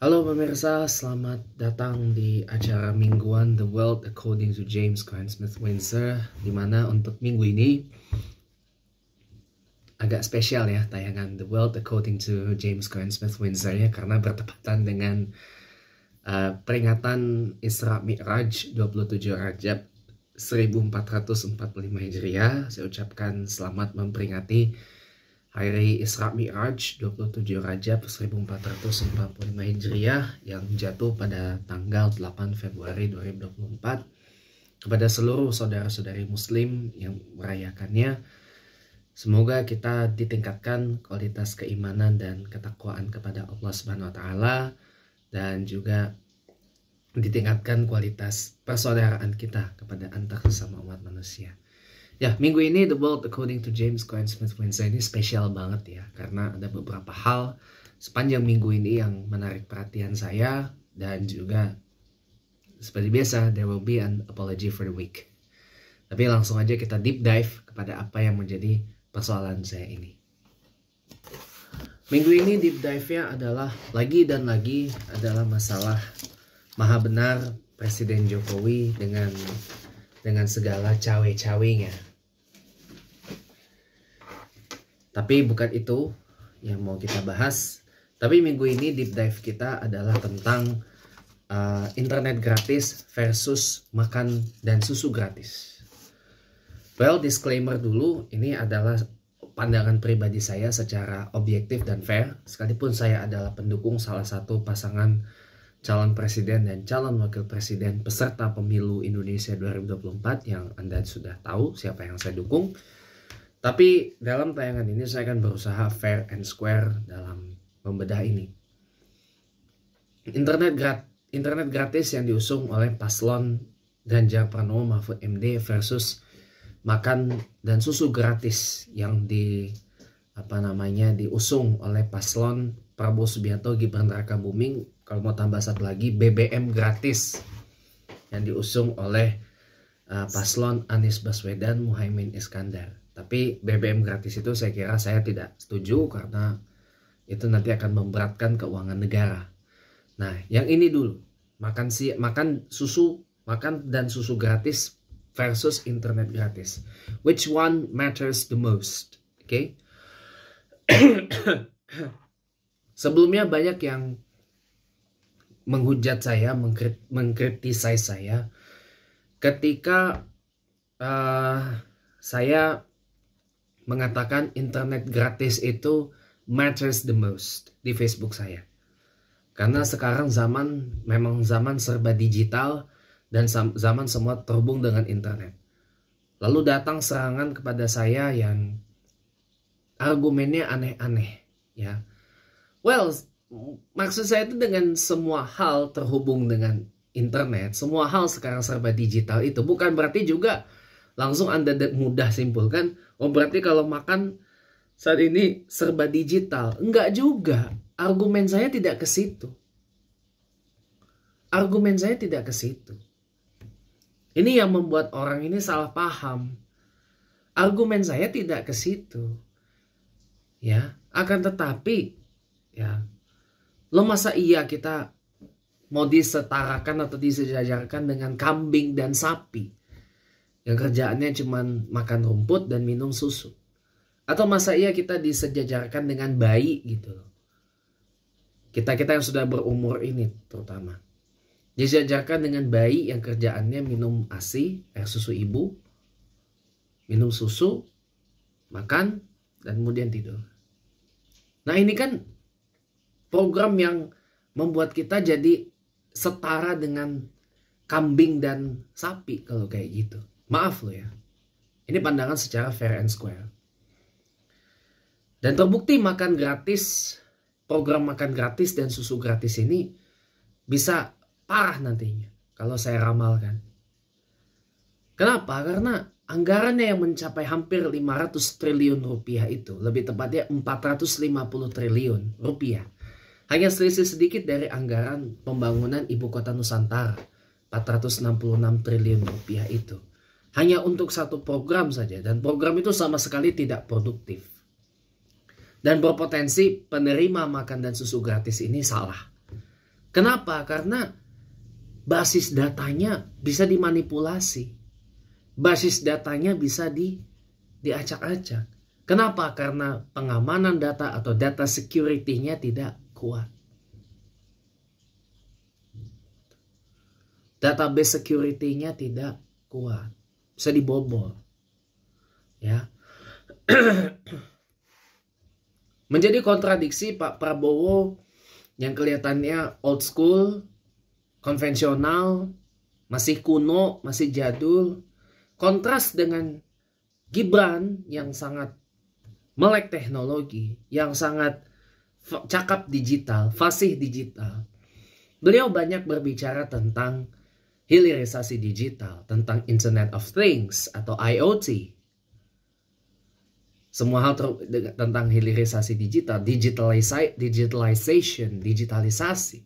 Halo pemirsa, selamat datang di acara mingguan The World According to James Cline Smith Windsor, dimana untuk minggu ini agak spesial ya tayangan The World According to James Cline Smith Windsor ya, karena bertepatan dengan peringatan Isra Mi'raj 27 Rajab 1445 Hijriah. Saya ucapkan selamat memperingati Hari Isra Mi'raj 27 Rajab 1445 Hijriah yang jatuh pada tanggal 8 Februari 2024. Kepada seluruh saudara-saudari muslim yang merayakannya, semoga kita ditingkatkan kualitas keimanan dan ketakwaan kepada Allah Subhanahu wa taala, dan juga ditingkatkan kualitas persaudaraan kita kepada antar sesama umat manusia. Ya, minggu ini The World According to James Cline Smith Windsor ini spesial banget ya, karena ada beberapa hal sepanjang minggu ini yang menarik perhatian saya, dan juga seperti biasa there will be an apology for the week. Tapi langsung aja kita deep dive kepada apa yang menjadi persoalan saya ini. Minggu ini deep dive-nya adalah lagi dan lagi adalah masalah maha benar Presiden Jokowi dengan segala cawe-cawenya. Tapi bukan itu yang mau kita bahas. Tapi minggu ini deep dive kita adalah tentang internet gratis versus makan dan susu gratis. Well, disclaimer dulu, ini adalah pandangan pribadi saya secara objektif dan fair. Sekalipun saya adalah pendukung salah satu pasangan calon presiden dan calon wakil presiden peserta pemilu Indonesia 2024 yang Anda sudah tahu siapa yang saya dukung. Tapi dalam tayangan ini saya akan berusaha fair and square dalam membedah ini. Internet gratis yang diusung oleh paslon Ganjar Pranowo Mahfud MD versus makan dan susu gratis yang diusung oleh paslon Prabowo Subianto Gibran Rakabuming. Kalau mau tambah satu lagi, BBM gratis yang diusung oleh paslon Anies Baswedan Muhaimin Iskandar. Tapi BBM gratis itu saya kira saya tidak setuju, karena itu nanti akan memberatkan keuangan negara. Nah, yang ini dulu, makan dan susu gratis versus internet gratis. Which one matters the most? Oke. Sebelumnya banyak yang menghujat saya, mengkritisai saya ketika saya mengatakan internet gratis itu matters the most di Facebook saya. Karena sekarang memang zaman serba digital dan zaman semua terhubung dengan internet. Lalu datang serangan kepada saya yang argumennya aneh-aneh ya. Well, maksud saya itu dengan semua hal terhubung dengan internet, semua hal sekarang serba digital, itu bukan berarti juga langsung Anda mudah simpulkan, oh berarti kalau makan saat ini serba digital. Enggak juga. Argumen saya tidak ke situ. Argumen saya tidak ke situ. Ini yang membuat orang ini salah paham. Argumen saya tidak ke situ. Ya, akan tetapi ya, lo masa iya kita mau disetarakan atau disejajarkan dengan kambing dan sapi yang kerjaannya cuma makan rumput dan minum susu? Atau masa iya kita disejajarkan dengan bayi gitu loh? Kita yang sudah berumur ini terutama disejajarkan dengan bayi yang kerjaannya minum ASI, air susu ibu, minum susu, makan, dan kemudian tidur. Nah, ini kan program yang membuat kita jadi setara dengan kambing dan sapi kalau kayak gitu. Maaf loh ya. Ini pandangan secara fair and square. Dan terbukti program makan gratis dan susu gratis ini bisa parah nantinya kalau saya ramalkan. Kenapa? Karena anggarannya yang mencapai hampir 500 triliun rupiah itu, lebih tepatnya 450 triliun rupiah, hanya selisih sedikit dari anggaran pembangunan Ibu Kota Nusantara, 466 triliun rupiah itu. Hanya untuk satu program saja, dan program itu sama sekali tidak produktif. Dan berpotensi penerima makan dan susu gratis ini salah. Kenapa? Karena basis datanya bisa dimanipulasi. Basis datanya bisa diacak-acak. Kenapa? Karena pengamanan data atau data security-nya tidak kuat. Database security-nya tidak kuat. Bisa dibobol. Ya. Menjadi kontradiksi Pak Prabowo yang kelihatannya old school, konvensional, masih kuno, masih jadul, kontras dengan Gibran yang sangat melek teknologi, yang sangat cakap digital, fasih digital. Beliau banyak berbicara tentang hilirisasi digital, tentang Internet of Things atau IoT. Semua hal tentang hilirisasi digital, digitalisasi.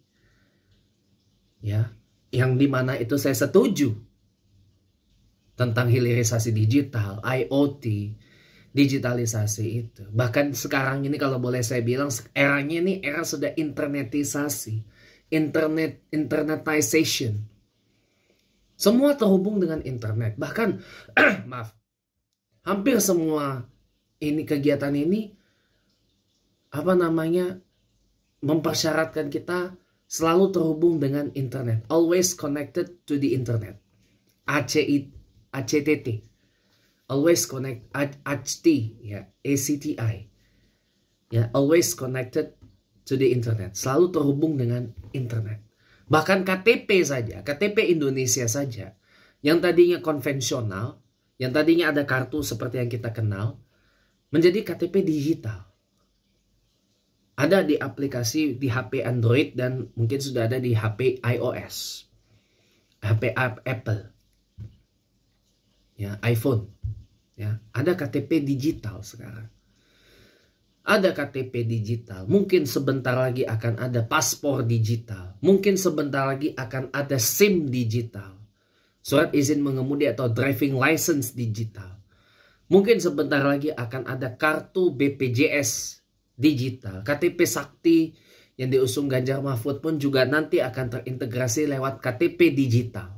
Ya, yang dimana itu saya setuju tentang hilirisasi digital, IoT, digitalisasi itu. Bahkan sekarang ini kalau boleh saya bilang, eranya ini era sudah internetisasi, internetization. Semua terhubung dengan internet. Bahkan, maaf, hampir semua ini kegiatan ini mempersyaratkan kita selalu terhubung dengan internet, always connected to the internet. ACTT, always connect, HT, ya, ACTI, ya, always connected to the internet, selalu terhubung dengan internet. Bahkan KTP saja, KTP Indonesia saja, yang tadinya konvensional, yang tadinya ada kartu seperti yang kita kenal, menjadi KTP digital. Ada di aplikasi di HP Android dan mungkin sudah ada di HP iOS. HP Apple. Ya, iPhone. Ya, ada KTP digital sekarang. Ada KTP digital. Mungkin sebentar lagi akan ada paspor digital. Mungkin sebentar lagi akan ada SIM digital. Surat izin mengemudi atau driving license digital. Mungkin sebentar lagi akan ada kartu BPJS digital. KTP Sakti yang diusung Ganjar Mahfud pun juga nanti akan terintegrasi lewat KTP digital.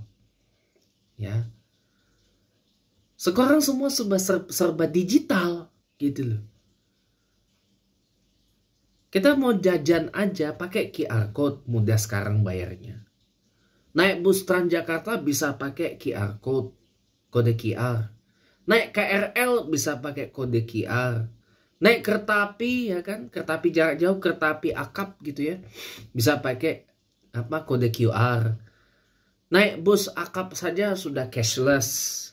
Ya. Sekarang semua serba digital gitu loh. Kita mau jajan aja pakai QR code, mudah sekarang bayarnya. Naik bus Transjakarta bisa pakai QR code, kode QR. Naik KRL bisa pakai kode QR. Naik kereta api, ya kan, kereta api jarak jauh, kereta api akap gitu ya, bisa pakai kode QR. Naik bus akap saja sudah cashless.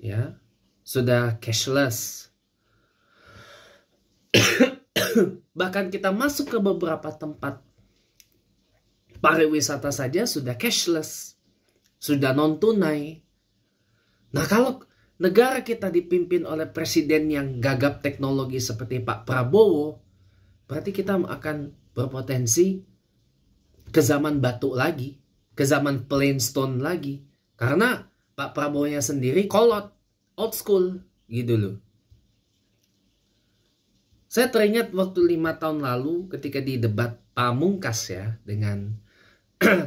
Ya, sudah cashless. Bahkan kita masuk ke beberapa tempat pariwisata saja sudah cashless, sudah non tunai. Nah, kalau negara kita dipimpin oleh presiden yang gagap teknologi seperti Pak Prabowo, berarti kita akan berpotensi ke zaman batu lagi, ke zaman plain stone lagi. Karena Pak Prabowo-nya sendiri kolot, old school gitu loh. Saya teringat waktu 5 tahun lalu ketika di debat Pamungkas ya,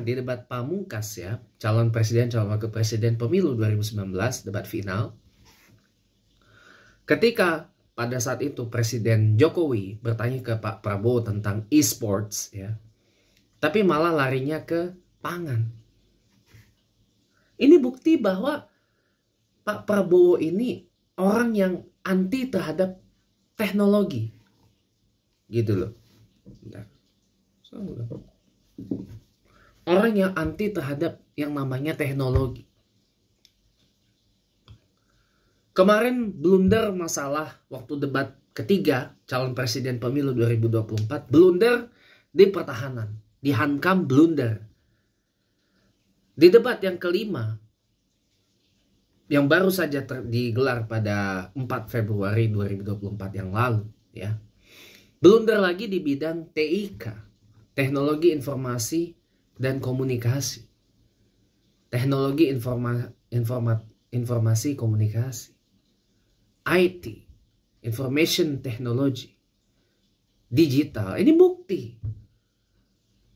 di debat Pamungkas ya, calon presiden, calon wakil presiden pemilu 2019, debat final. Ketika pada saat itu Presiden Jokowi bertanya ke Pak Prabowo tentang e-sports ya, tapi malah larinya ke pangan. Ini bukti bahwa Pak Prabowo ini orang yang anti terhadap teknologi. Gitu loh. Orang yang anti terhadap yang namanya teknologi. Kemarin blunder masalah waktu debat ketiga calon presiden pemilu 2024. Blunder di pertahanan. Dihankam blunder. Di debat yang kelima, yang baru saja digelar pada 4 Februari 2024 yang lalu. Ya, blunder lagi di bidang TIK. Teknologi Informasi dan Komunikasi. Teknologi informasi komunikasi. IT, Information Technology, digital. Ini bukti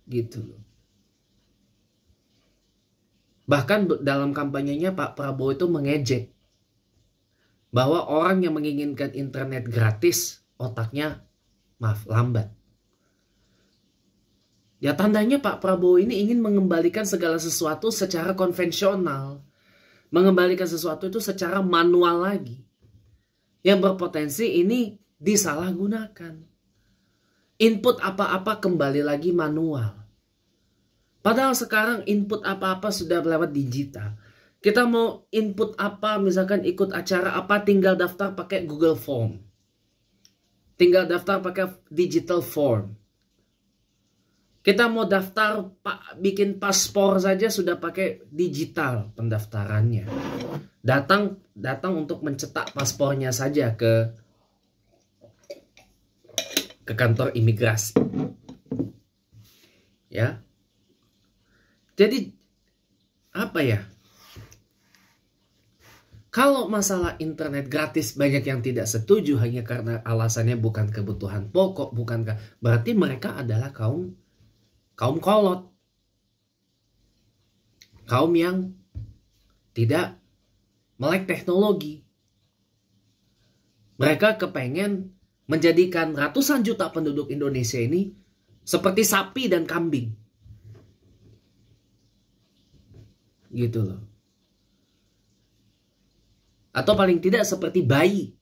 Gitu loh. Bahkan dalam kampanyenya Pak Prabowo itu mengejek bahwa orang yang menginginkan internet gratis otaknya lambat. Ya tandanya Pak Prabowo ini ingin mengembalikan segala sesuatu secara konvensional. Mengembalikan sesuatu itu secara manual lagi. Yang berpotensi ini disalahgunakan. Input apa-apa kembali lagi manual. Padahal sekarang input apa-apa sudah lewat digital. Kita mau input apa, misalkan ikut acara apa, tinggal daftar pakai Google Form. Tinggal daftar pakai digital form. Kita mau daftar, bikin paspor saja sudah pakai digital pendaftarannya. Datang untuk mencetak paspornya saja ke kantor imigrasi. Ya. Jadi apa ya? Kalau masalah internet gratis banyak yang tidak setuju hanya karena alasannya bukan kebutuhan pokok, berarti mereka adalah kaum kolot. Kaum yang tidak melek teknologi. Mereka kepengen menjadikan ratusan juta penduduk Indonesia ini seperti sapi dan kambing. Gitu loh. Atau paling tidak seperti bayi.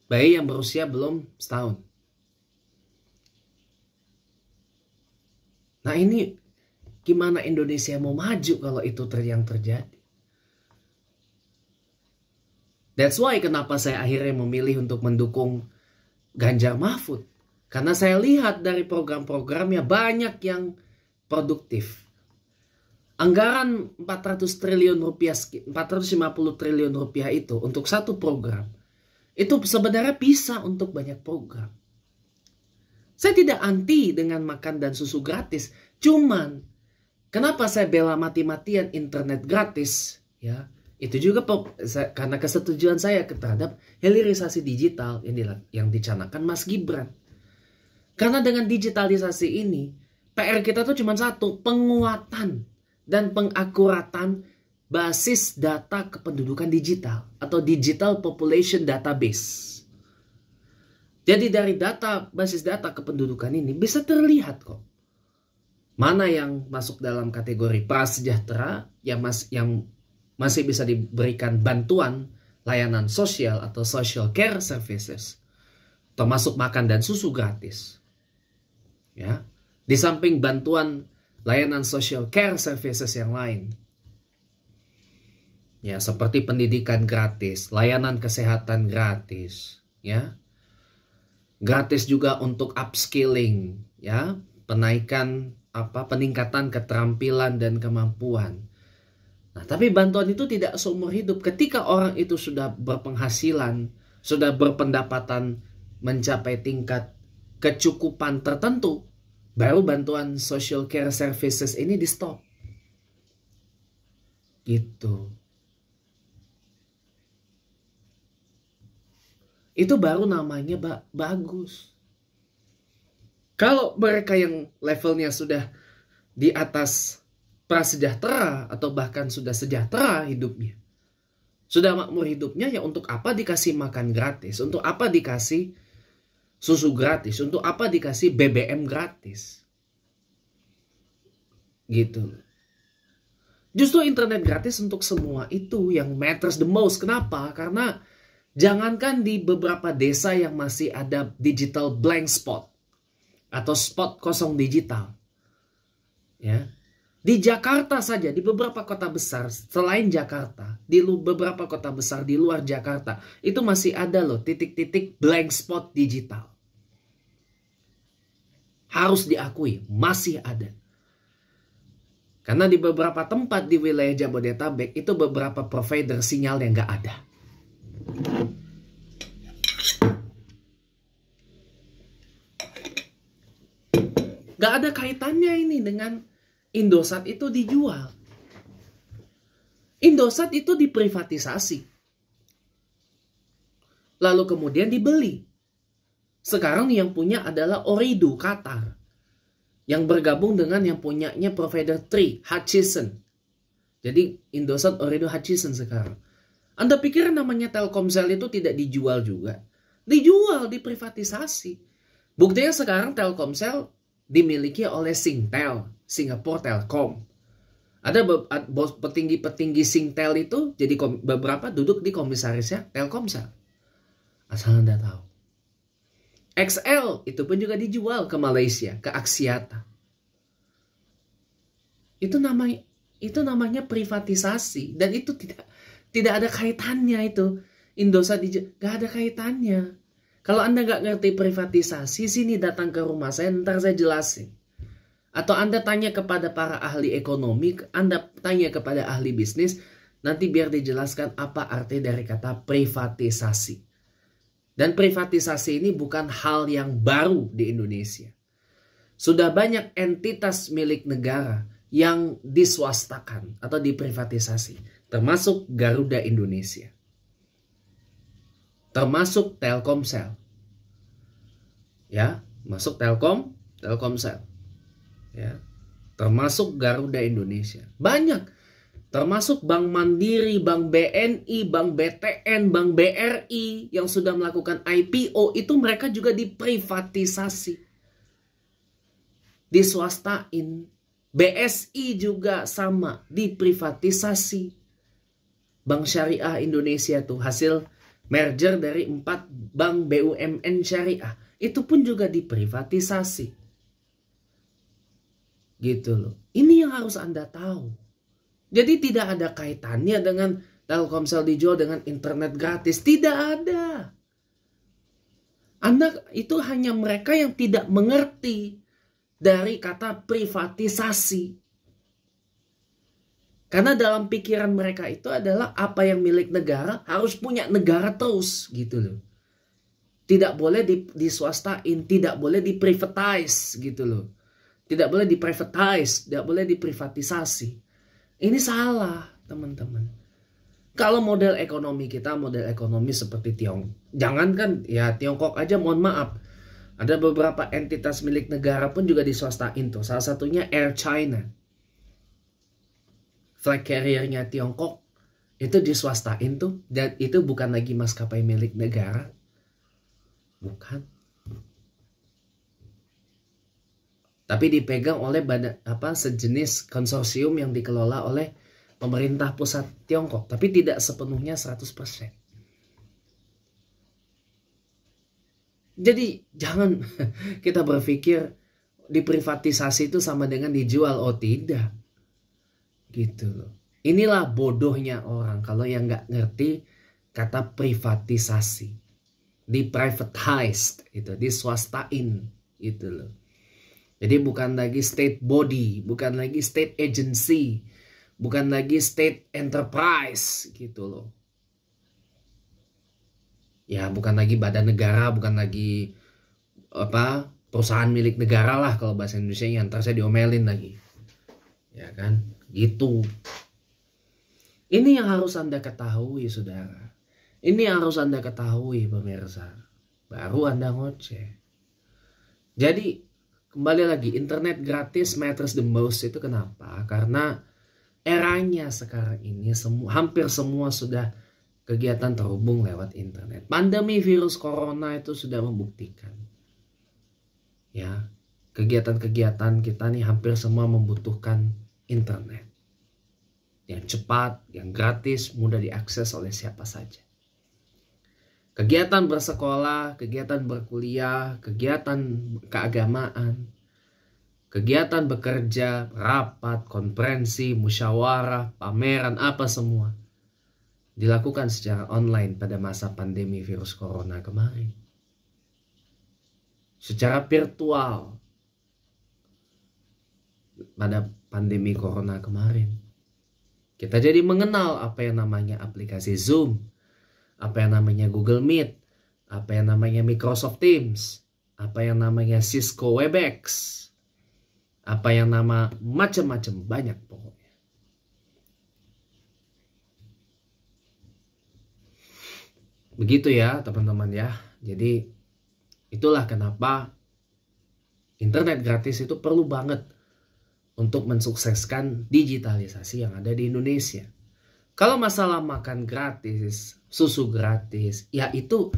Bayi yang berusia belum setahun. Nah ini gimana Indonesia mau maju kalau itu yang terjadi? That's why kenapa saya akhirnya memilih untuk mendukung Ganjar Mahfud. Karena saya lihat dari program-programnya banyak yang produktif. Anggaran 450 triliun rupiah itu untuk satu program. Itu sebenarnya bisa untuk banyak program. Saya tidak anti dengan makan dan susu gratis. Cuman, kenapa saya bela mati-matian internet gratis? Ya, itu juga karena kesetujuan saya terhadap hilirisasi digital yang dicanangkan Mas Gibran. Karena dengan digitalisasi ini, PR kita tuh cuma satu, penguatan dan pengakuratan basis data kependudukan digital atau Digital Population Database. Jadi dari basis data kependudukan ini bisa terlihat kok mana yang masuk dalam kategori prasejahtera yang masih bisa diberikan bantuan layanan sosial atau social care services, termasuk makan dan susu gratis. Ya, di samping bantuan layanan social care services yang lain. Ya, seperti pendidikan gratis, layanan kesehatan gratis, ya. Gratis juga untuk upskilling, ya, peningkatan keterampilan dan kemampuan. Nah, tapi bantuan itu tidak seumur hidup. Ketika orang itu sudah berpenghasilan, sudah berpendapatan mencapai tingkat kecukupan tertentu, baru bantuan social care services ini di stop. Gitu. Itu baru namanya bagus. Kalau mereka yang levelnya sudah di atas prasejahtera atau bahkan sudah sejahtera hidupnya, sudah makmur hidupnya, ya untuk apa dikasih makan gratis? Untuk apa dikasih susu gratis? Untuk apa dikasih BBM gratis? Gitu. Justru internet gratis untuk semua itu yang matters the most. Kenapa? Karena jangankan di beberapa desa yang masih ada digital blank spot atau spot kosong digital. Ya. Di Jakarta saja, di beberapa kota besar selain Jakarta, di beberapa kota besar di luar Jakarta, itu masih ada loh titik-titik blank spot digital. Harus diakui, masih ada. Karena di beberapa tempat di wilayah Jabodetabek itu beberapa provider sinyal yang nggak ada. Gak ada kaitannya ini dengan Indosat itu dijual. Indosat itu diprivatisasi. Lalu kemudian dibeli. Sekarang yang punya adalah Ooredoo Qatar, yang bergabung dengan yang punyanya provider 3, Hutchison. Jadi Indosat, Ooredoo, Hutchison sekarang. Anda pikir namanya Telkomsel itu tidak dijual juga? Dijual, diprivatisasi. Buktinya sekarang Telkomsel dimiliki oleh Singtel, Singapore Telkom. Ada petinggi-petinggi Singtel itu jadi beberapa duduk di komisarisnya Telkomsel. Asal Anda tahu. XL itu pun juga dijual ke Malaysia, ke Axiata. Itu namanya privatisasi, dan itu tidak ada kaitannya itu. Indosat gak ada kaitannya. Kalau Anda gak ngerti privatisasi, sini datang ke rumah saya, ntar saya jelasin. Atau Anda tanya kepada para ahli ekonomi, Anda tanya kepada ahli bisnis, nanti biar dijelaskan apa arti dari kata privatisasi. Dan privatisasi ini bukan hal yang baru di Indonesia. Sudah banyak entitas milik negara yang diswastakan atau diprivatisasi, termasuk Garuda Indonesia, termasuk Telkomsel, ya, masuk Telkomsel, ya, termasuk Garuda Indonesia, banyak, termasuk Bank Mandiri, Bank BNI, Bank BTN, Bank BRI yang sudah melakukan IPO, itu mereka juga diprivatisasi, diswastain. BSI juga sama, diprivatisasi. Bank Syariah Indonesia tuh hasil merger dari 4 bank BUMN syariah, itu pun juga diprivatisasi. Gitu loh. Ini yang harus Anda tahu. Jadi tidak ada kaitannya dengan Telkomsel dijual dengan internet gratis. Tidak ada. Anda itu hanya mereka yang tidak mengerti dari kata privatisasi. Karena dalam pikiran mereka itu adalah apa yang milik negara harus punya negara terus gitu loh. Tidak boleh diswastain, tidak boleh diprivatize gitu loh. Tidak boleh diprivatize, tidak boleh diprivatisasi. Ini salah, teman-teman. Kalau model ekonomi kita, model ekonomi seperti Tiongkok. Jangankan ya Tiongkok aja, mohon maaf. Ada beberapa entitas milik negara pun juga diswastain tuh. Salah satunya Air China. Flag carrier-nya Tiongkok itu diswastain tuh. Dan itu bukan lagi maskapai milik negara. Bukan. Tapi dipegang oleh sejenis konsorsium yang dikelola oleh pemerintah pusat Tiongkok. Tapi tidak sepenuhnya 100%. Jadi jangan kita berpikir diprivatisasi itu sama dengan dijual. Oh tidak. Gitu loh. Inilah bodohnya orang kalau yang nggak ngerti kata privatisasi. Diprivatized itu, diswastain gitu loh. Jadi bukan lagi state body, bukan lagi state agency, bukan lagi state enterprise gitu loh. Ya bukan lagi badan negara, bukan lagi perusahaan milik negara lah kalau bahasa Indonesia-nya, ntar saya diomelin lagi. Ya kan? Gitu. Ini yang harus Anda ketahui, saudara. Ini yang harus Anda ketahui, pemirsa. Baru Anda ngoceh. Jadi kembali lagi, internet gratis matters the most itu kenapa? Karena eranya sekarang ini hampir semua sudah kegiatan terhubung lewat internet. Pandemi virus corona itu sudah membuktikan. Ya, kegiatan-kegiatan kita nih hampir semua membutuhkan internet. Yang cepat, yang gratis, mudah diakses oleh siapa saja. Kegiatan bersekolah, kegiatan berkuliah, kegiatan keagamaan, kegiatan bekerja, rapat, konferensi, musyawarah, pameran, apa semua dilakukan secara online pada masa pandemi virus corona kemarin. Secara virtual pada pandemi corona kemarin. Kita jadi mengenal apa yang namanya aplikasi Zoom, apa yang namanya Google Meet, apa yang namanya Microsoft Teams, apa yang namanya Cisco Webex, apa yang nama macam-macam, banyak pokoknya. Begitu ya teman-teman ya. Jadi Itulah kenapa internet gratis itu perlu banget untuk mensukseskan digitalisasi yang ada di Indonesia. Kalau masalah makan gratis, susu gratis, ya itu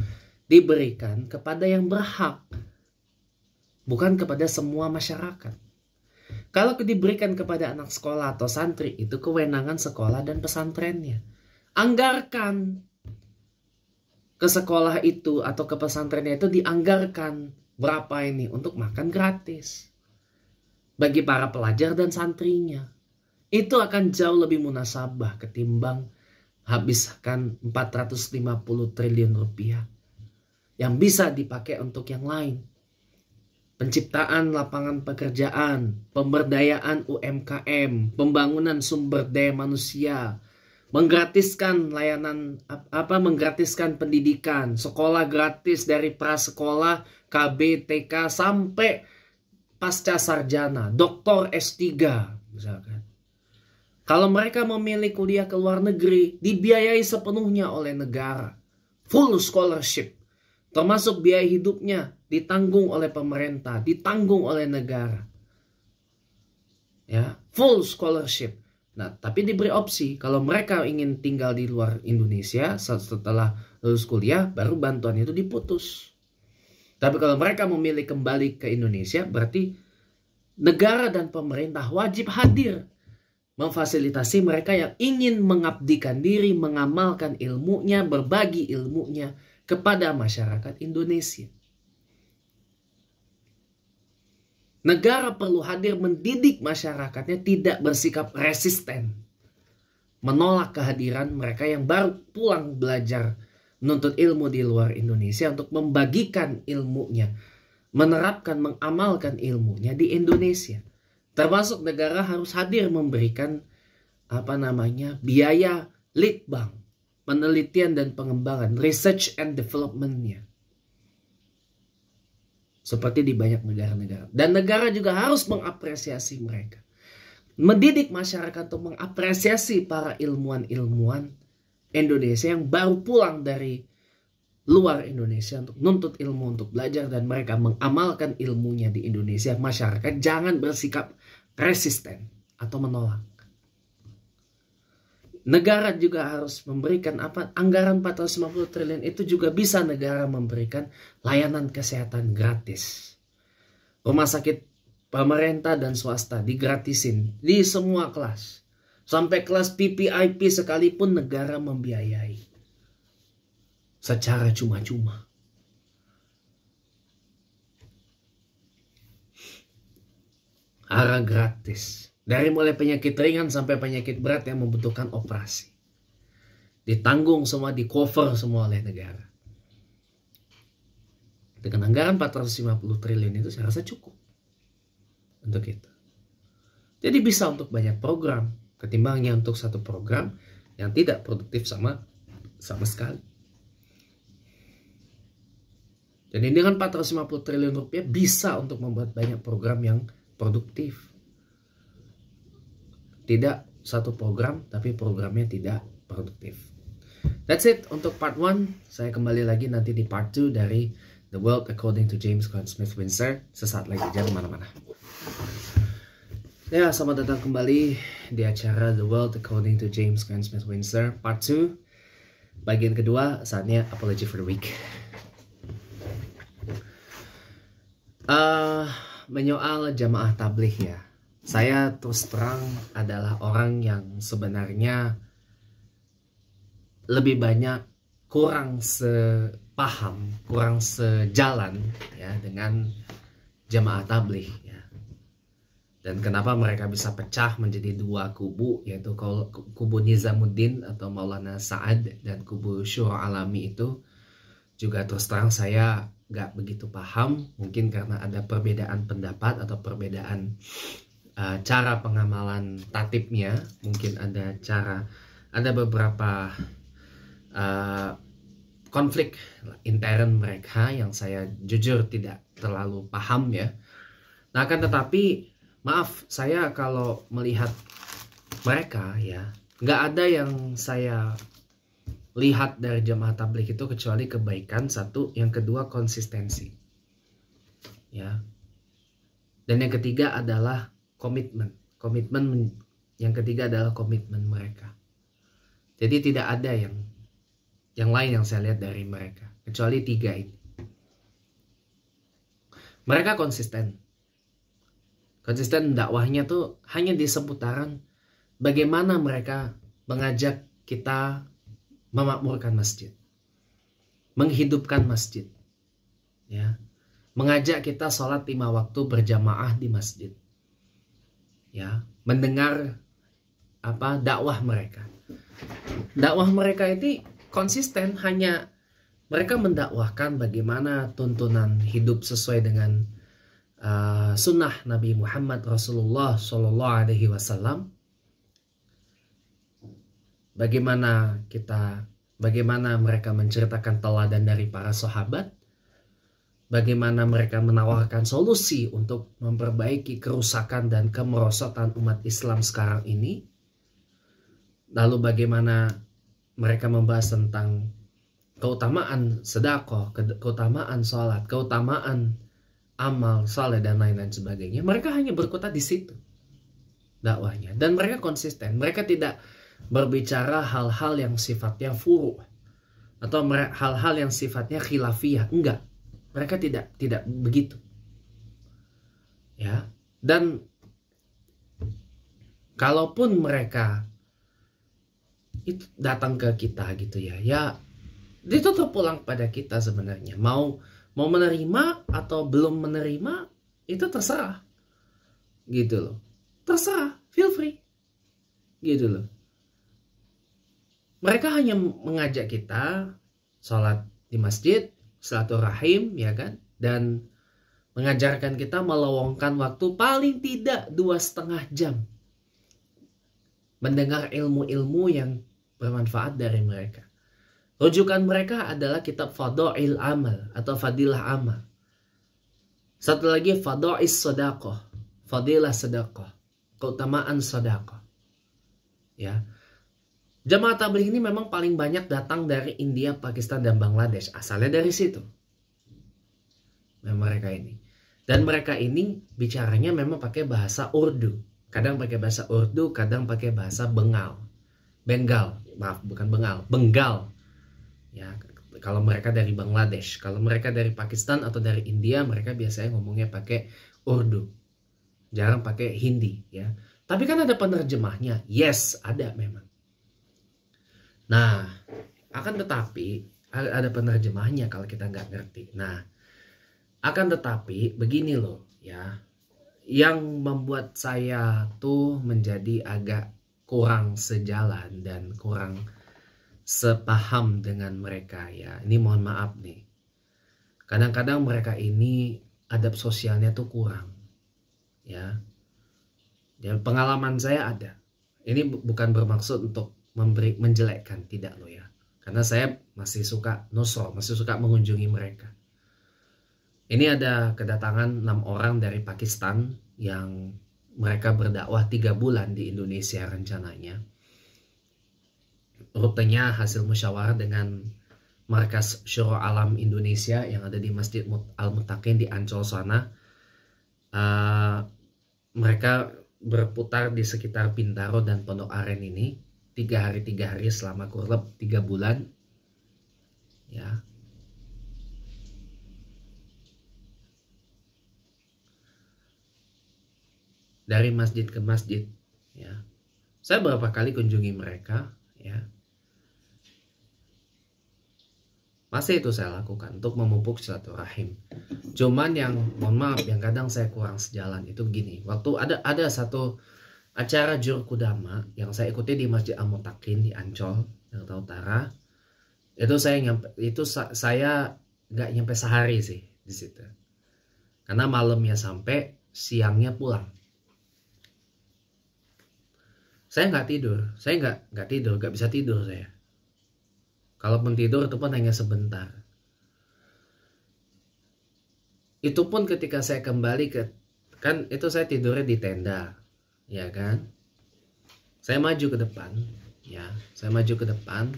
diberikan kepada yang berhak, bukan kepada semua masyarakat. Kalau diberikan kepada anak sekolah atau santri, itu kewenangan sekolah dan pesantrennya. Anggarkan ke sekolah itu atau ke pesantrennya itu, dianggarkan berapa ini untuk makan gratis bagi para pelajar dan santrinya. Itu akan jauh lebih munasabah ketimbang habiskan 450 triliun rupiah yang bisa dipakai untuk yang lain. Penciptaan lapangan pekerjaan, pemberdayaan UMKM, pembangunan sumber daya manusia, menggratiskan layanan menggratiskan pendidikan, sekolah gratis dari prasekolah, KB, TK sampai pasca sarjana, doktor S3 misalkan. Kalau mereka memilih kuliah ke luar negeri, dibiayai sepenuhnya oleh negara. Full scholarship. Termasuk biaya hidupnya ditanggung oleh pemerintah, ditanggung oleh negara. Ya, full scholarship. Nah, tapi diberi opsi kalau mereka ingin tinggal di luar Indonesia setelah lulus kuliah, baru bantuan itu diputus. Tapi kalau mereka memilih kembali ke Indonesia, berarti negara dan pemerintah wajib hadir memfasilitasi mereka yang ingin mengabdikan diri, mengamalkan ilmunya, berbagi ilmunya kepada masyarakat Indonesia. Negara perlu hadir mendidik masyarakatnya tidak bersikap resisten, menolak kehadiran mereka yang baru pulang belajar menuntut ilmu di luar Indonesia untuk membagikan ilmunya, menerapkan, mengamalkan ilmunya di Indonesia. Termasuk negara harus hadir memberikan biaya litbang, penelitian dan pengembangan, research and development-nya. Seperti di banyak negara-negara. Dan negara juga harus mengapresiasi mereka. Mendidik masyarakat untuk mengapresiasi para ilmuwan-ilmuwan Indonesia yang baru pulang dari luar Indonesia untuk nuntut ilmu, untuk belajar, dan mereka mengamalkan ilmunya di Indonesia. Masyarakat jangan bersikap resisten atau menolak. Negara juga harus memberikan anggaran 450 triliun itu juga bisa negara memberikan layanan kesehatan gratis. Rumah sakit pemerintah dan swasta digratisin di semua kelas. Sampai kelas PPIP sekalipun negara membiayai. Secara cuma-cuma. Arah gratis. Dari mulai penyakit ringan sampai penyakit berat yang membutuhkan operasi. Ditanggung semua, di-cover semua oleh negara. Dengan anggaran 450 triliun itu saya rasa cukup untuk itu. Jadi bisa untuk banyak program, ketimbangnya untuk satu program yang tidak produktif sama sekali. Jadi dengan 450 triliun rupiah bisa untuk membuat banyak program yang produktif. Tidak satu program, tapi programnya tidak produktif. That's it untuk part 1. Saya kembali lagi nanti di part 2 dari The World According to James Cline Smith Windsor. Sesaat lagi, jangan kemana-mana. Ya, selamat datang kembali di acara The World According to James Cline Smith Windsor part 2. Bagian kedua, saatnya Apology for the Week. Menyoal jamaah tabligh ya. Saya terus terang adalah orang yang sebenarnya lebih banyak kurang sepaham, kurang sejalan ya dengan jamaah tabligh ya. Dan kenapa mereka bisa pecah menjadi dua kubu, yaitu kubu Nizamuddin atau Maulana Sa'ad dan kubu Syura Alami, itu juga terus terang saya gak begitu paham. Mungkin karena ada perbedaan pendapat atau perbedaan cara pengamalan tatibnya. Mungkin ada beberapa konflik intern mereka yang saya jujur tidak terlalu paham ya. Nah, akan tetapi maaf, saya kalau melihat mereka ya, nggak ada yang saya lihat dari jamaah tabligh itu kecuali kebaikan satu, yang kedua konsistensi. ya. Dan yang ketiga adalah komitmen. Yang ketiga adalah komitmen mereka. Jadi tidak ada yang lain yang saya lihat dari mereka kecuali tiga ini. Mereka konsisten dakwahnya tuh hanya di seputaran bagaimana mereka mengajak kita memakmurkan masjid, menghidupkan masjid, ya, mengajak kita sholat 5 waktu berjamaah di masjid, ya, mendengar dakwah mereka. Dakwah mereka ini konsisten, hanya mereka mendakwahkan bagaimana tuntunan hidup sesuai dengan sunnah Nabi Muhammad Rasulullah Shallallahu Alaihi Wasallam. Bagaimana mereka menceritakan teladan dari para sahabat, bagaimana mereka menawarkan solusi untuk memperbaiki kerusakan dan kemerosotan umat Islam sekarang ini. Lalu bagaimana mereka membahas tentang keutamaan sedekah, keutamaan sholat, keutamaan amal saleh dan lain-lain sebagainya. Mereka hanya berkutat di situ dakwahnya, dan mereka konsisten. Mereka tidak berbicara hal-hal yang sifatnya furu' atau hal-hal yang sifatnya khilafiyah. Enggak, mereka tidak begitu, ya. Dan kalaupun mereka itu datang ke kita gitu ya, itu terpulang pada kita sebenarnya. Mau menerima atau belum menerima itu terserah, gitu loh. Terserah, feel free, gitu loh. Mereka hanya mengajak kita sholat di masjid, silaturahim, ya kan, dan mengajarkan kita meluangkan waktu paling tidak 2,5 jam mendengar ilmu-ilmu yang bermanfaat dari mereka. Rujukan mereka adalah kitab Fadail Amal atau Fadilah Amal. Satu lagi Fadais Sedekah, Fadilah Sedekah, keutamaan sedekah. Ya. Jamaah tabligh ini memang paling banyak datang dari India, Pakistan, dan Bangladesh. Asalnya dari situ. Mereka ini. Dan mereka ini bicaranya memang pakai bahasa Urdu. Kadang pakai bahasa Urdu, kadang pakai bahasa Bengal. Ya, kalau mereka dari Bangladesh, kalau mereka dari Pakistan atau dari India, mereka biasanya ngomongnya pakai Urdu, jarang pakai Hindi, ya. Tapi kan ada penerjemahnya, yes, ada memang. Nah, akan tetapi ada penerjemahnya kalau kita nggak ngerti. Nah, akan tetapi begini loh, ya, yang membuat saya tuh menjadi agak kurang sejalan dan kurang sepaham dengan mereka, ya. Ini mohon maaf nih. Kadang-kadang mereka ini adab sosialnya tuh kurang, ya. Dan pengalaman saya ada. Ini bukan bermaksud untuk menjelekkan, tidak loh ya. Karena saya masih suka nusro, masih suka mengunjungi mereka. Ini ada kedatangan 6 orang dari Pakistan yang mereka berdakwah 3 bulan di Indonesia rencananya. Rutenya hasil musyawarah dengan Markas Syuro Alam Indonesia yang ada di Masjid Al-Muttaqin di Ancol sana. Mereka berputar di sekitar Bintaro dan Pondok Aren ini 3 hari selama kurang 3 bulan, ya. Dari masjid ke masjid, ya. Saya beberapa kali kunjungi mereka, ya. Masih itu saya lakukan untuk memupuk silaturahim. Cuman yang mohon maaf, yang kadang saya kurang sejalan itu begini. Waktu ada satu acara Jurkudama yang saya ikuti di Masjid Al-Muttaqin di Ancol, Jakarta Utara. Saya nggak nyampe sehari sih di situ. Karena malamnya sampai, siangnya pulang. Saya nggak tidur, nggak bisa tidur saya. Kalaupun tidur itu pun hanya sebentar. Itu pun ketika saya kembali kan itu saya tidurnya di tenda, ya kan. Saya maju ke depan, ya. Saya maju ke depan,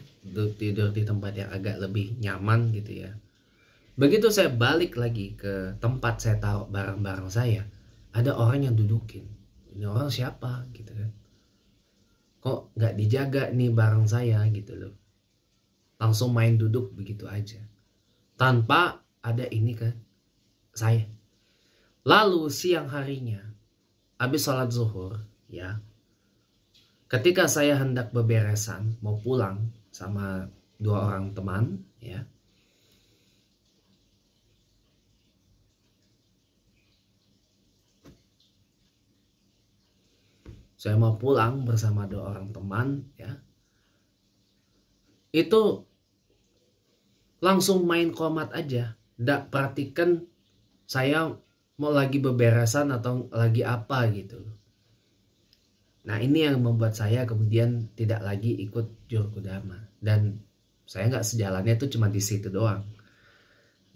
tidur di tempat yang agak lebih nyaman gitu ya. Begitu saya balik lagi ke tempat saya taruh barang-barang saya, ada orang yang dudukin. Ini orang siapa gitu kan? Kok nggak dijaga nih barang saya gitu loh. Langsung main duduk begitu aja. Tanpa ada ini ke saya. Lalu siang harinya, habis sholat zuhur, ya. Ketika saya hendak beberesan, mau pulang sama 2 orang teman, ya. Saya mau pulang bersama 2 orang teman, ya. Itu langsung main komat aja. Nggak perhatikan saya mau lagi beberesan atau lagi apa gitu. Nah ini yang membuat saya kemudian tidak lagi ikut Jurukudama. Dan saya nggak sejalannya itu cuma di situ doang.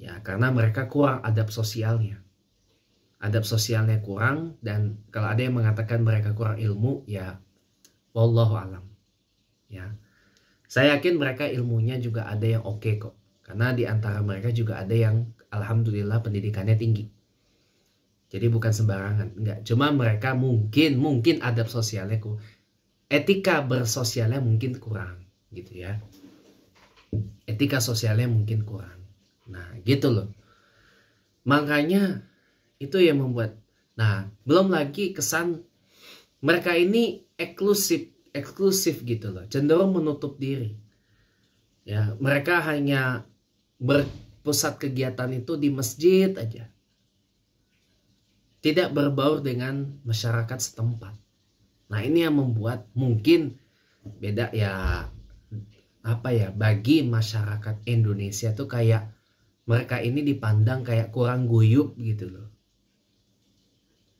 Ya karena mereka kurang adab sosialnya. Adab sosialnya kurang, dan kalau ada yang mengatakan mereka kurang ilmu, ya wallahu alam. Ya. Saya yakin mereka ilmunya juga ada yang oke kok. Karena di antara mereka juga ada yang alhamdulillah pendidikannya tinggi. Jadi bukan sembarangan, enggak. Cuma mereka mungkin adab sosialnya etika bersosialnya mungkin kurang gitu ya. Etika sosialnya mungkin kurang. Nah, gitu loh. Makanya itu yang membuat, nah belum lagi kesan mereka ini eksklusif gitu loh, cenderung menutup diri. Ya, mereka hanya berpusat kegiatan itu di masjid aja. Tidak berbaur dengan masyarakat setempat. Nah, ini yang membuat mungkin beda ya, apa ya, bagi masyarakat Indonesia tuh kayak mereka ini dipandang kayak kurang guyup gitu loh.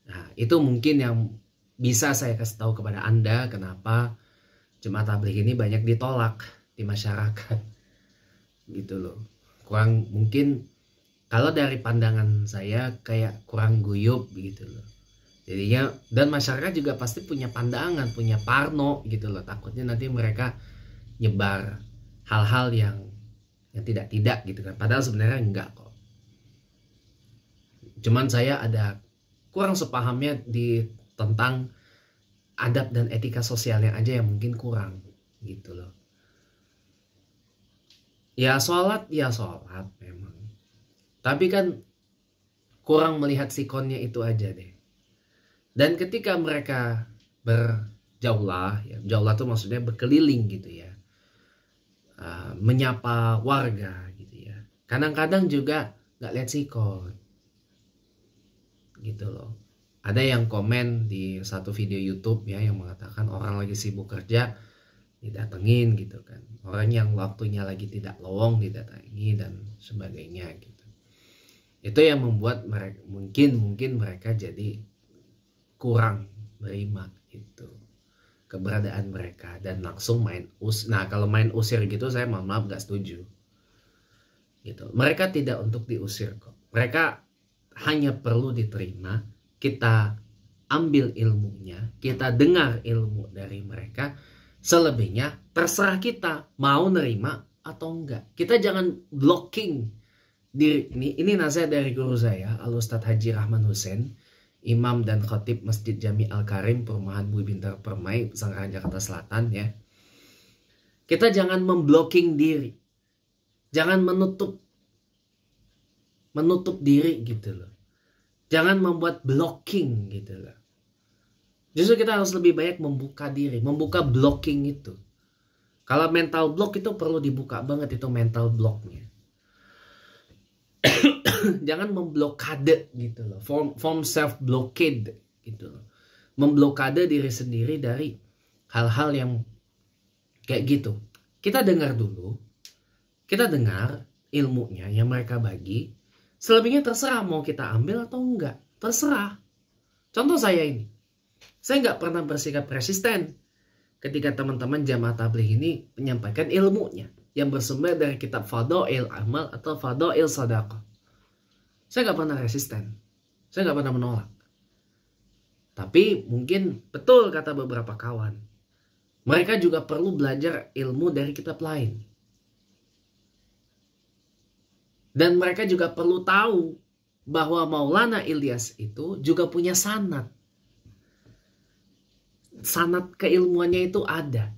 Nah, itu mungkin yang bisa saya kasih tahu kepada Anda kenapa jemaat tabligh ini banyak ditolak di masyarakat. Gitu loh. Kurang, mungkin kalau dari pandangan saya kayak kurang guyup gitu loh. Jadinya, dan masyarakat juga pasti punya pandangan, punya parno gitu loh. Takutnya nanti mereka nyebar hal-hal yang tidak gitu kan. Padahal sebenarnya enggak kok. Cuman saya ada kurang sepahamnya tentang adab dan etika sosialnya aja yang mungkin kurang gitu loh. Ya sholat memang. Tapi kan kurang melihat sikonnya itu aja deh. Dan ketika mereka berjaulah, ya, jaulah itu maksudnya berkeliling gitu ya. Menyapa warga gitu ya. Kadang-kadang juga gak lihat sikon. Gitu loh. Ada yang komen di satu video YouTube ya yang mengatakan orang lagi sibuk kerja didatengin gitu kan. Orang yang waktunya lagi tidak lowong didatangi dan sebagainya gitu. Itu yang membuat mereka mungkin mereka jadi kurang menerima itu keberadaan mereka dan langsung main Nah, kalau main usir gitu saya maaf gak setuju. Gitu. Mereka tidak untuk diusir kok. Mereka hanya perlu diterima, kita ambil ilmunya, kita dengar ilmu dari mereka, selebihnya terserah kita mau nerima atau enggak. Kita jangan blocking diri. Ini nasihat dari guru saya, Al-Ustadz Haji Rahman Hussein, Imam dan Khatib Masjid Jami Al-Karim, Perumahan Bui Bintar Permai, Sangkaran Jakarta Selatan ya. Kita jangan memblocking diri. Jangan menutup diri gitu loh. Jangan membuat blocking gitu loh. Justru kita harus lebih banyak membuka diri, membuka blocking itu. Kalau mental block itu perlu dibuka banget itu mental blocknya. Jangan memblokade gitu loh. Form self blockade gitu loh. Memblokade diri sendiri dari hal-hal yang kayak gitu. Kita dengar dulu. Kita dengar ilmunya yang mereka bagi. Selebihnya terserah mau kita ambil atau enggak. Terserah. Contoh saya ini. Saya nggak pernah bersikap resisten ketika teman-teman jamaah tabligh ini menyampaikan ilmunya yang bersumber dari kitab Fadail Amal atau Fadail Sadaqah. Saya nggak pernah resisten. Saya nggak pernah menolak. Tapi mungkin betul kata beberapa kawan. Mereka juga perlu belajar ilmu dari kitab lain. Dan mereka juga perlu tahu bahwa Maulana Ilyas itu juga punya sanad. Sanad keilmuannya itu ada.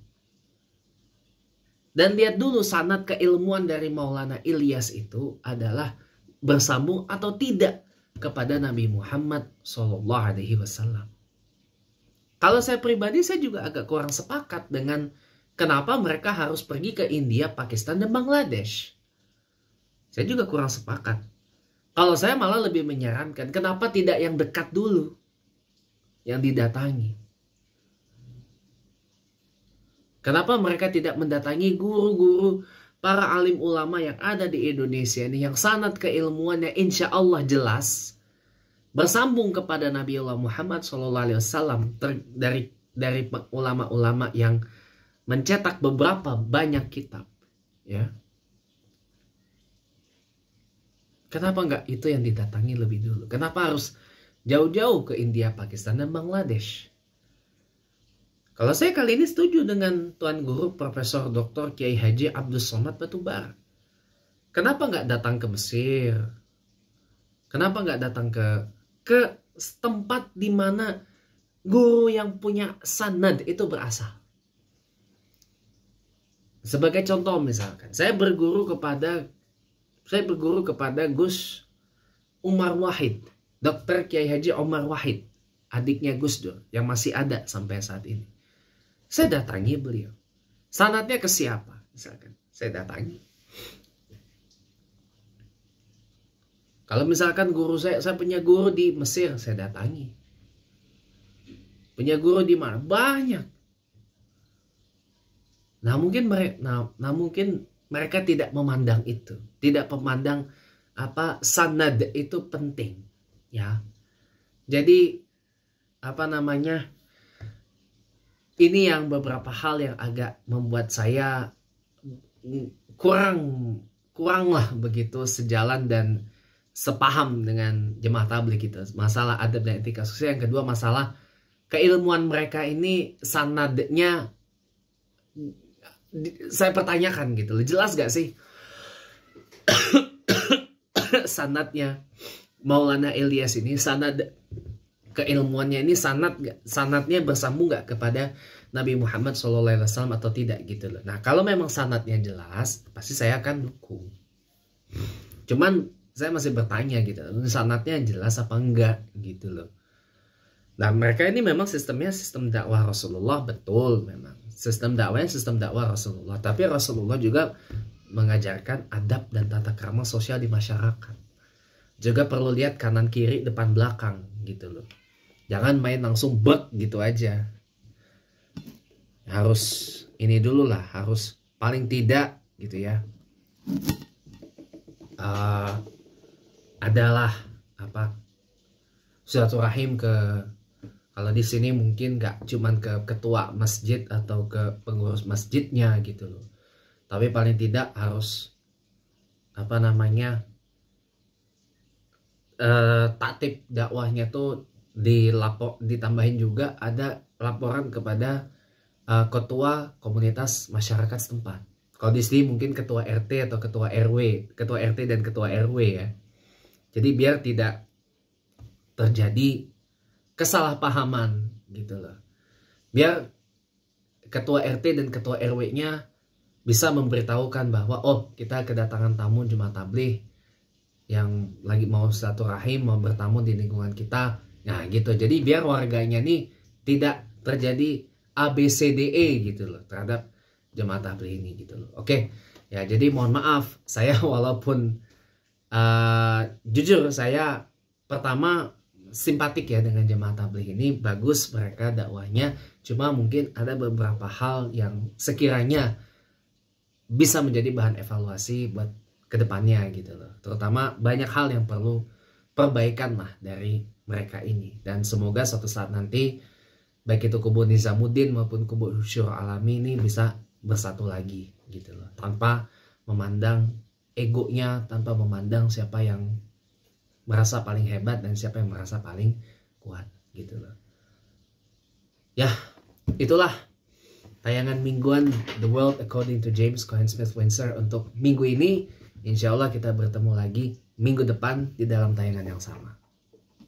Dan lihat dulu sanad keilmuan dari Maulana Ilyas itu adalah bersambung atau tidak kepada Nabi Muhammad SAW. Kalau saya pribadi, saya juga agak kurang sepakat dengan kenapa mereka harus pergi ke India, Pakistan, dan Bangladesh. Saya juga kurang sepakat. Kalau saya malah lebih menyarankan, kenapa tidak yang dekat dulu yang didatangi? Kenapa mereka tidak mendatangi guru-guru, para alim ulama yang ada di Indonesia ini, yang sanad keilmuannya insya Allah jelas, bersambung kepada Nabi Allah Muhammad SAW dari ulama-ulama yang mencetak beberapa banyak kitab, ya. Kenapa nggak itu yang didatangi lebih dulu? Kenapa harus jauh-jauh ke India, Pakistan, dan Bangladesh? Kalau saya kali ini setuju dengan Tuan Guru Profesor Dr. Kiai Haji Abdul Somad Batubara. Kenapa nggak datang ke Mesir? Kenapa nggak datang ke tempat di mana guru yang punya sanad itu berasal? Sebagai contoh misalkan, saya berguru kepada Gus Umar Wahid, Dr. Kiai Haji Umar Wahid, adiknya Gus Dur yang masih ada sampai saat ini. Saya datangi beliau. Sanadnya ke siapa? Misalkan, saya datangi. Kalau misalkan guru saya punya guru di Mesir, saya datangi. Punya guru di mana? Banyak. Nah mungkin mereka tidak memandang itu, tidak memandang sanad itu penting, ya. Jadi ini yang beberapa hal yang agak membuat saya kurang lah begitu sejalan dan sepaham dengan jemaah tabligh gitu. Masalah adab dan etika sosial. Yang kedua, masalah keilmuan mereka ini sanadnya saya pertanyakan gitu. Jelas gak sih sanadnya Maulana Ilyas ini, sanad keilmuannya ini sanadnya bersambung gak kepada Nabi Muhammad SAW atau tidak gitu loh. Nah kalau memang sanadnya jelas, pasti saya akan dukung. Cuman saya masih bertanya gitu, sanadnya jelas apa enggak gitu loh. Nah mereka ini memang sistemnya sistem dakwah Rasulullah, betul memang. Sistem dakwah Rasulullah. Tapi Rasulullah juga mengajarkan adab dan tata krama sosial di masyarakat. Juga perlu lihat kanan kiri depan belakang gitu loh. Jangan main langsung bek gitu aja. Harus ini dulu lah, harus paling tidak gitu ya. Adalah silaturahim kalau di sini mungkin gak cuman ke ketua masjid atau ke pengurus masjidnya gitu loh. Tapi paling tidak harus tatib dakwahnya tuh ditambahin juga ada laporan kepada ketua komunitas masyarakat setempat. Kalau di sini mungkin ketua RT atau ketua RW, ketua RT dan ketua RW ya. Jadi biar tidak terjadi kesalahpahaman gitu loh. Biar ketua RT dan ketua RW-nya bisa memberitahukan bahwa oh kita kedatangan tamu jemaah tabligh yang lagi mau silaturahim, mau bertamu di lingkungan kita. Nah gitu, jadi biar warganya nih tidak terjadi ABCDE gitu loh terhadap jemaah tabligh ini gitu loh. Oke, ya jadi mohon maaf saya walaupun jujur saya pertama simpatik ya dengan jemaah tabligh ini, bagus mereka dakwahnya, cuma mungkin ada beberapa hal yang sekiranya bisa menjadi bahan evaluasi buat kedepannya gitu loh. Terutama banyak hal yang perlu perbaikan lah dari mereka ini. Dan semoga suatu saat nanti baik itu kubu Nizamuddin maupun kubu Syura Alami ini bisa bersatu lagi gitu loh. Tanpa memandang egonya, tanpa memandang siapa yang merasa paling hebat dan siapa yang merasa paling kuat gitu loh. Ya, itulah tayangan mingguan The World According to James Cohen Smith Windsor untuk minggu ini Insya Allah kita bertemu lagi minggu depan di dalam tayangan yang sama.